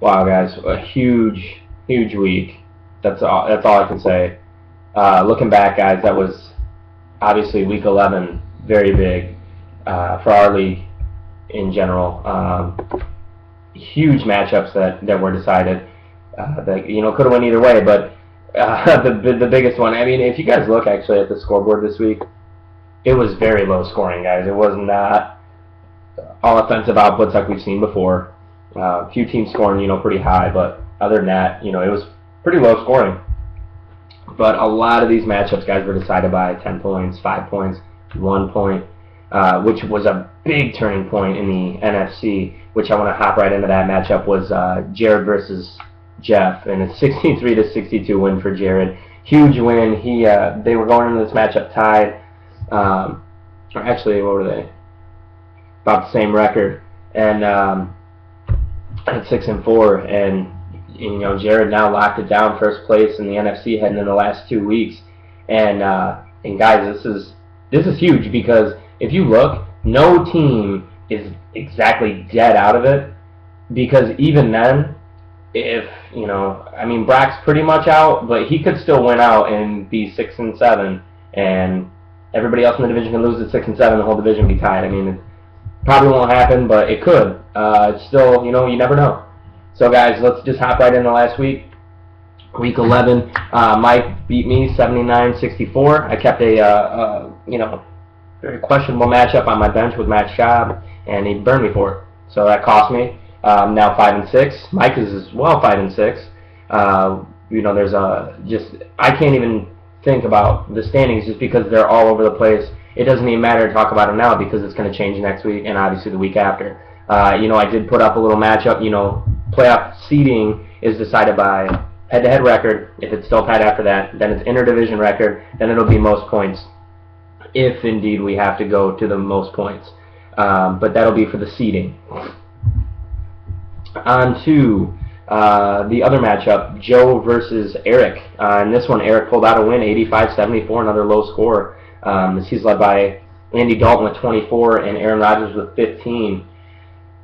Wow, guys, a huge, huge week. That's all I can say. Looking back, guys, that was obviously week 11, very big for our league in general. Huge matchups that were decided. That could have went either way, but the biggest one. I mean, if you guys look actually at the scoreboard this week, it was very low scoring, guys. It was not all offensive outputs like we've seen before. A few teams scoring, pretty high, but other than that, it was pretty low scoring. But a lot of these matchups, guys, were decided by 10 points, 5 points, 1 point, which was a big turning point in the NFC, which I want to hop right into that matchup, was Jared versus Jeff, and a 63-62 win for Jared. Huge win. They were going into this matchup tied. Or actually, what were they? About the same record, and at 6-4, and Jared now locked it down, first place in the NFC heading in the last 2 weeks, and guys, this is huge because if you look, no team is exactly dead out of it, because even then, if Brack's pretty much out, but he could still win out and be 6-7, and everybody else in the division can lose at 6-7, the whole division be tied. I mean, it probably won't happen, but it could. It's still, you never know. So, guys, let's just hop right into last week. Week 11, Mike beat me 79-64. I kept a very questionable matchup on my bench with Matt Schaub, and he burned me for it. So that cost me. Now 5-6. Mike is as well 5-6. There's I can't even think about the standings just because they're all over the place. It doesn't even matter to talk about them now because it's going to change next week and obviously the week after. I did put up a little matchup. Playoff seeding is decided by head-to-head record. If it's still tied after that, then it's interdivision record. Then it'll be most points, if indeed we have to go to the most points. But that'll be for the seeding. On to the other matchup, Joe versus Eric. In this one, Eric pulled out a win, 85-74, another low score. He's led by Andy Dalton with 24 and Aaron Rodgers with 15.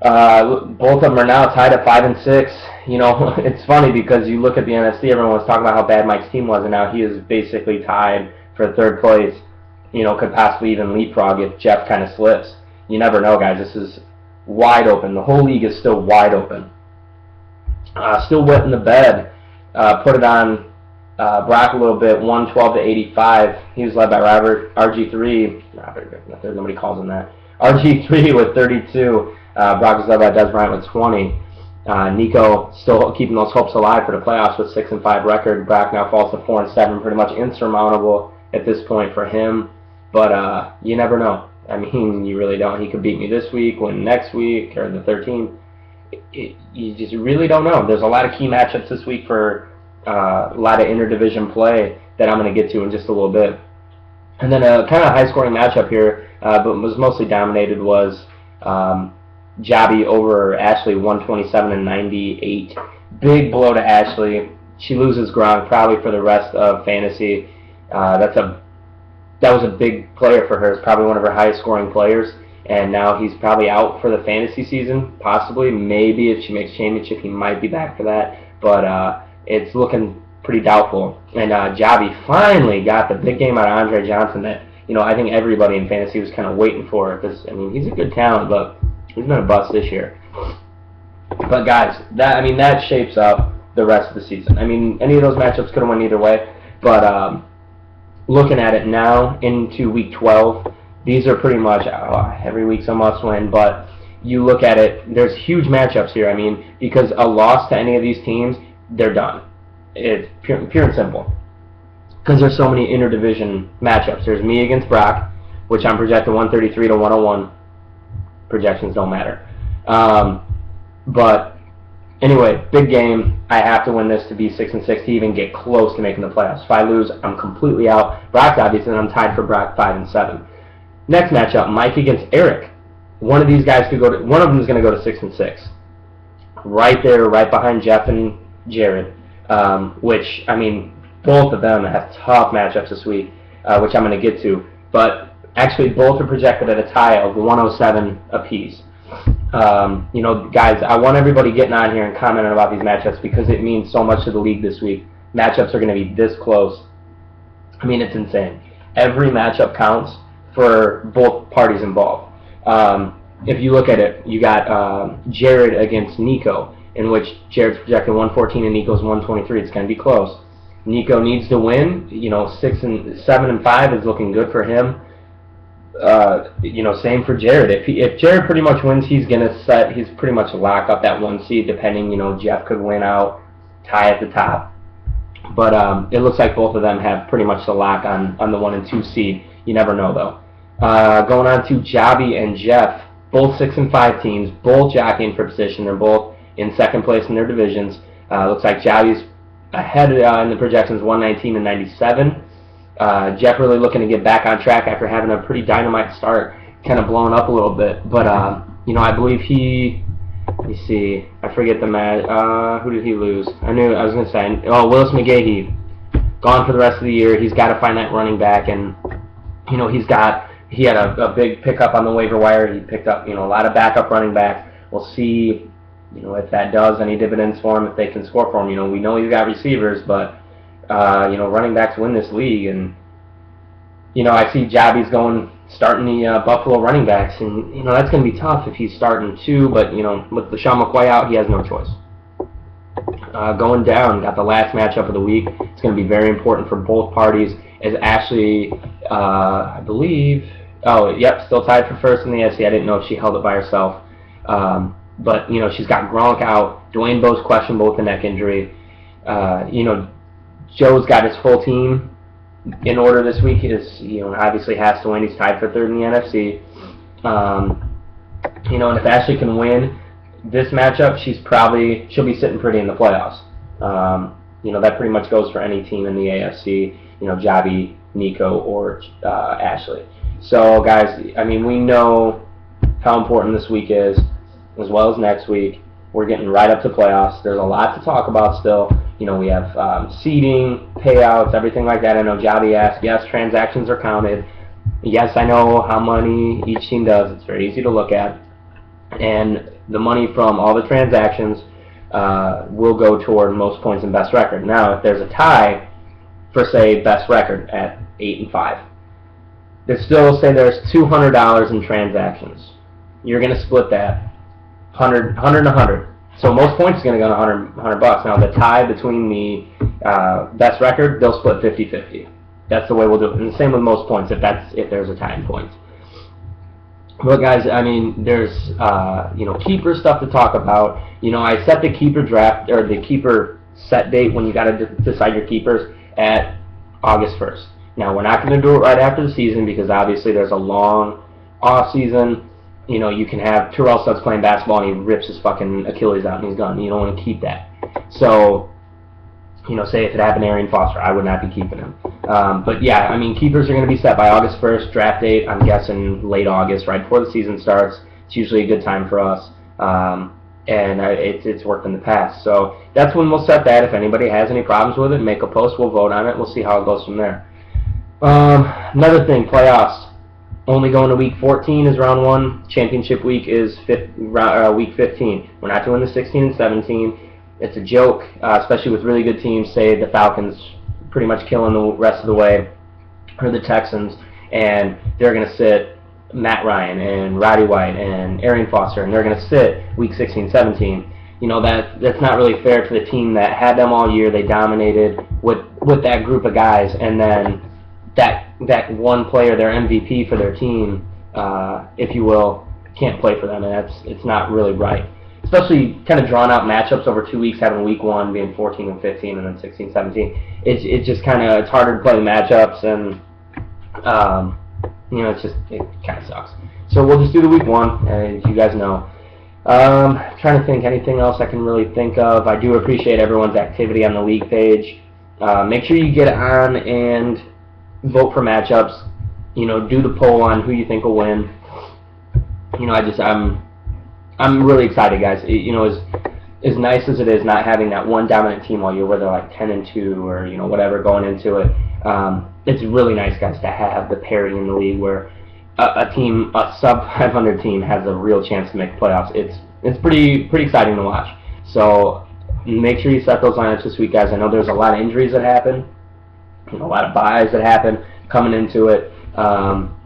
Both of them are now tied at 5-6. It's funny because you look at the NFC, everyone was talking about how bad Mike's team was, and now he is basically tied for third place. Could possibly even leapfrog if Jeff kind of slips. You never know, guys. This is wide open. The whole league is still wide open. Still wet in the bed. Put it on Brock a little bit, 112-85. He was led by Robert RG3. Nobody calls him that. RG3 with 32. Brock was led by Des Bryant with 20. Nico still keeping those hopes alive for the playoffs with 6-5 record. Brock now falls to 4-7, pretty much insurmountable at this point for him. But you never know. I mean, you really don't. He could beat me this week, win next week, or the 13th. You just really don't know. There's a lot of key matchups this week for a lot of interdivision play that I'm going to get to in just a little bit. And then a kind of high-scoring matchup here, but was mostly dominated, was Jobby over Ashley, 127-98. Big blow to Ashley. She loses Gronk probably for the rest of fantasy. That was a big player for her. It's probably one of her highest-scoring players. And now he's probably out for the fantasy season, possibly. Maybe if she makes championship, he might be back for that. But it's looking pretty doubtful. And Jobby finally got the big game out of Andre Johnson that, I think everybody in fantasy was kind of waiting for. Because, he's a good talent, but he's been a bust this year. But, guys, that shapes up the rest of the season. Any of those matchups could have went either way. But looking at it now into Week 12, these are pretty much every week's a must-win, but you look at it, there's huge matchups here. Because a loss to any of these teams, they're done. It's pure and simple. Because there's so many interdivision matchups. There's me against Brock, which I'm projected 133-101. Projections don't matter. But anyway, big game. I have to win this to be 6-6 to even get close to making the playoffs. If I lose, I'm completely out. Brock's obviously, and I'm tied for Brock 5-7. Next matchup, Mike against Eric. One of these guys one of them is going to go to 6-6. Right there, right behind Jeff and Jared. Which, both of them have tough matchups this week, which I'm going to get to. But actually, both are projected at a tie of 107 apiece. Guys, I want everybody getting on here and commenting about these matchups because it means so much to the league this week. Matchups are going to be this close. I mean, it's insane. Every matchup counts for both parties involved. If you look at it, you got Jared against Nico, in which Jared's projected 114 and Nico's 123. It's going to be close. Nico needs to win. 7 and 5 is looking good for him. Same for Jared. If Jared pretty much wins, he's pretty much lock up that 1 seed. Depending, Jeff could win out, tie at the top. But it looks like both of them have pretty much the lock on the 1 and 2 seed. You never know though. Going on to Javi and Jeff, both 6 and 5 teams, both jockeying for position. They're both in second place in their divisions. Looks like Javi's ahead in the projections, 119 and 97. Jeff really looking to get back on track after having a pretty dynamite start, kind of blowing up a little bit. But, I believe let me see, I forget the match. Who did he lose? I was going to say, Willis McGahee, gone for the rest of the year. He's got to find that running back, and, he had a big pickup on the waiver wire. He picked up, a lot of backup running backs. We'll see, if that does any dividends for him, if they can score for him. We know he's got receivers, but running backs win this league, and I see Javi's starting the Buffalo running backs, and that's going to be tough if he's starting 2. But with LeSean McCoy out, he has no choice. Going down, got the last matchup of the week. It's going to be very important for both parties. As Ashley, I believe, still tied for first in the AFC. I didn't know if she held it by herself, but she's got Gronk out. Dwayne Bowe's questionable with a neck injury. Joe's got his full team in order this week. Obviously has to win. He's tied for third in the NFC. And if Ashley can win this matchup, she'll be sitting pretty in the playoffs. That pretty much goes for any team in the AFC. Javi, Nico, or Ashley. So, guys, we know how important this week is, as well as next week. We're getting right up to playoffs. There's a lot to talk about still. We have seeding, payouts, everything like that. I know Javi asked, yes, transactions are counted. Yes, I know how money each team does. It's very easy to look at. And the money from all the transactions will go toward most points and best record. Now, if there's a tie for, say, best record at 8 and 5, there's $200 in transactions. You're going to split that 100 and 100. So most points is going to go to 100 bucks. Now the tie between the best record, they'll split 50-50. That's the way we'll do it. And the same with most points if there's a tie in points. But guys, there's keeper stuff to talk about. I set the keeper draft or the keeper set date when you got to decide your keepers at August 1st. Now we're not going to do it right after the season because obviously there's a long off season. You can have Terrell Suggs playing basketball and he rips his fucking Achilles out and he's gone. You don't want to keep that. So, say if it happened to Arian Foster, I would not be keeping him. But yeah, keepers are going to be set by August 1st. Draft date, I'm guessing late August, right before the season starts. It's usually a good time for us. And it's worked in the past. So that's when we'll set that. If anybody has any problems with it, make a post. We'll vote on it. We'll see how it goes from there. Another thing, playoffs. Only going to week 14 is round 1. Championship week is week 15. We're not doing the 16 and 17. It's a joke, especially with really good teams. Say the Falcons pretty much killing the rest of the way, or the Texans, and they're going to sit Matt Ryan and Roddy White and Arian Foster, and they're going to sit week 16, 17. That's not really fair to the team that had them all year. They dominated with that group of guys, and then that one player, their MVP for their team, if you will, can't play for them, and it's not really right. Especially kind of drawn out matchups over 2 weeks, having week 1 being 14 and 15, and then 16, 17. It's just it's harder to play matchups, and it kind of sucks. So we'll just do the week 1, as you guys know. Trying to think anything else I can really think of. I do appreciate everyone's activity on the league page. Make sure you get on and vote for matchups. Do the poll on who you think will win. I'm really excited, guys. As nice as it is not having that one dominant team all year where they're like 10 and 2 or whatever going into it. It's really nice, guys, to have the parity in the league where a sub 500 team has a real chance to make playoffs. It's pretty exciting to watch. So make sure you set those lineups this week, guys. I know there's a lot of injuries that happen, a lot of buys that happen coming into it. I'm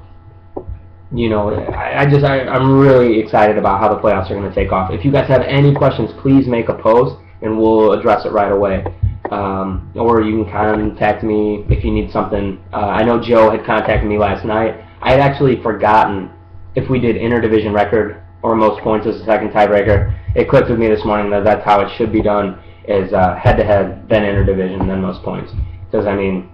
really excited about how the playoffs are going to take off. If you guys have any questions, please make a post and we'll address it right away. Or you can contact me if you need something. I know Joe had contacted me last night. I had actually forgotten if we did interdivision record or most points as a second tiebreaker. It clicked with me this morning that that's how it should be done, is head-to-head, then interdivision, then most points. Because, I mean,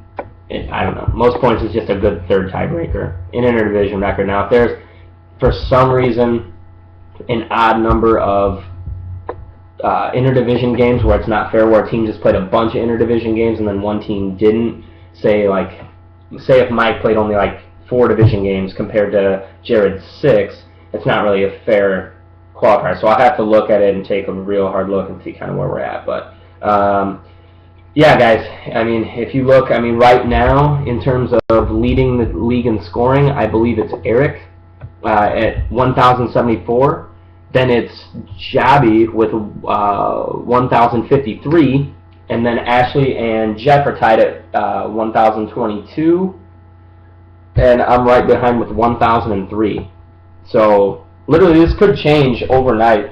I don't know. Most points is just a good third tiebreaker in interdivision record. Now, if there's, for some reason, an odd number of interdivision games where it's not fair, where a team just played a bunch of interdivision games and then one team didn't, say if Mike played only like 4 division games compared to Jared's 6, it's not really a fair qualifier. So I'll have to look at it and take a real hard look and see kind of where we're at. But yeah, guys, I mean, if you look, I mean, right now in terms of leading the league in scoring, I believe it's Eric at 1,074. Then it's Jabi with 1,053, and then Ashley and Jeff are tied at 1,022, and I'm right behind with 1,003. So literally, this could change overnight.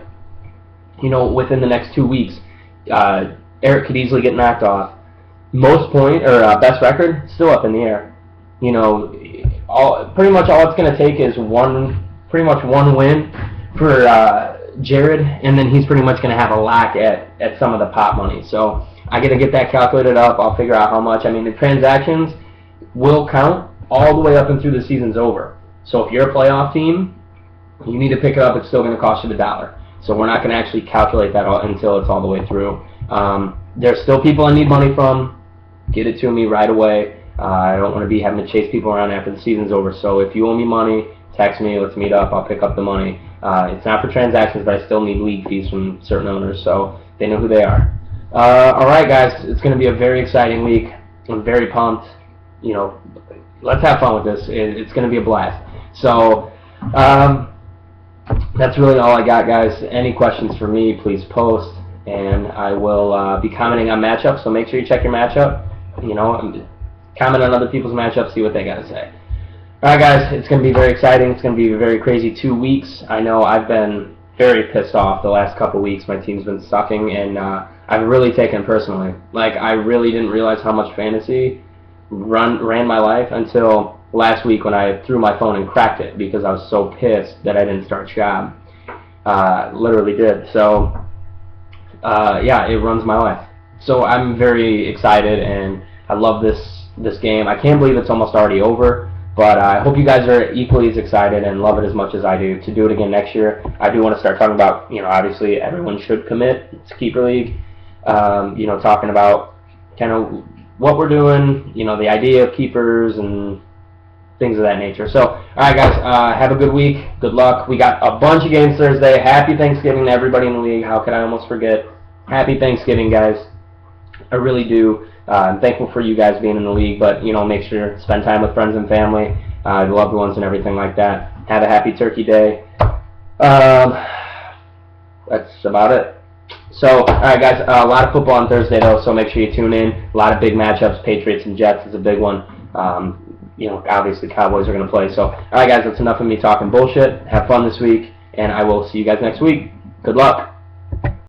Within the next 2 weeks, Eric could easily get knocked off. Most point or best record still up in the air. Pretty much all it's going to take is one win for Jared, and then he's pretty much going to have a lock at some of the pot money. So I got to get that calculated up. I'll figure out how much. I mean, the transactions will count all the way up and through the season's over. So if you're a playoff team, you need to pick it up. It's still going to cost you $1. So we're not going to actually calculate that until it's all the way through. There's still people I need money from. Get it to me right away. I don't want to be having to chase people around after the season's over. So if you owe me money, text me. Let's meet up. I'll pick up the money. It's not for transactions, but I still need league fees from certain owners, so they know who they are. All right, guys, it's going to be a very exciting week. I'm very pumped. Let's have fun with this. It's going to be a blast. So that's really all I got, guys. Any questions for me, please post, and I will be commenting on matchups. So make sure you check your matchup. Comment on other people's matchups, see what they got to say. All right, guys, it's going to be very exciting. It's going to be a very crazy 2 weeks. I know I've been very pissed off the last couple weeks. My team's been sucking, and I've really taken it personally. I really didn't realize how much fantasy ran my life until last week when I threw my phone and cracked it because I was so pissed that I didn't start Schwab. Literally did. So, yeah, it runs my life. So I'm very excited, and I love this game. I can't believe it's almost already over. But I hope you guys are equally as excited and love it as much as I do to do it again next year. I do want to start talking about, obviously everyone should commit to Keeper League. Talking about kind of what we're doing, the idea of keepers and things of that nature. So, all right, guys, have a good week. Good luck. We got a bunch of games Thursday. Happy Thanksgiving to everybody in the league. How could I almost forget? Happy Thanksgiving, guys. I really do. I'm thankful for you guys being in the league, but, make sure to spend time with friends and family, loved ones and everything like that. Have a happy Turkey Day. That's about it. So, all right, guys, a lot of football on Thursday, though, so make sure you tune in. A lot of big matchups. Patriots and Jets is a big one. Obviously Cowboys are going to play. So, all right, guys, that's enough of me talking bullshit. Have fun this week, and I will see you guys next week. Good luck.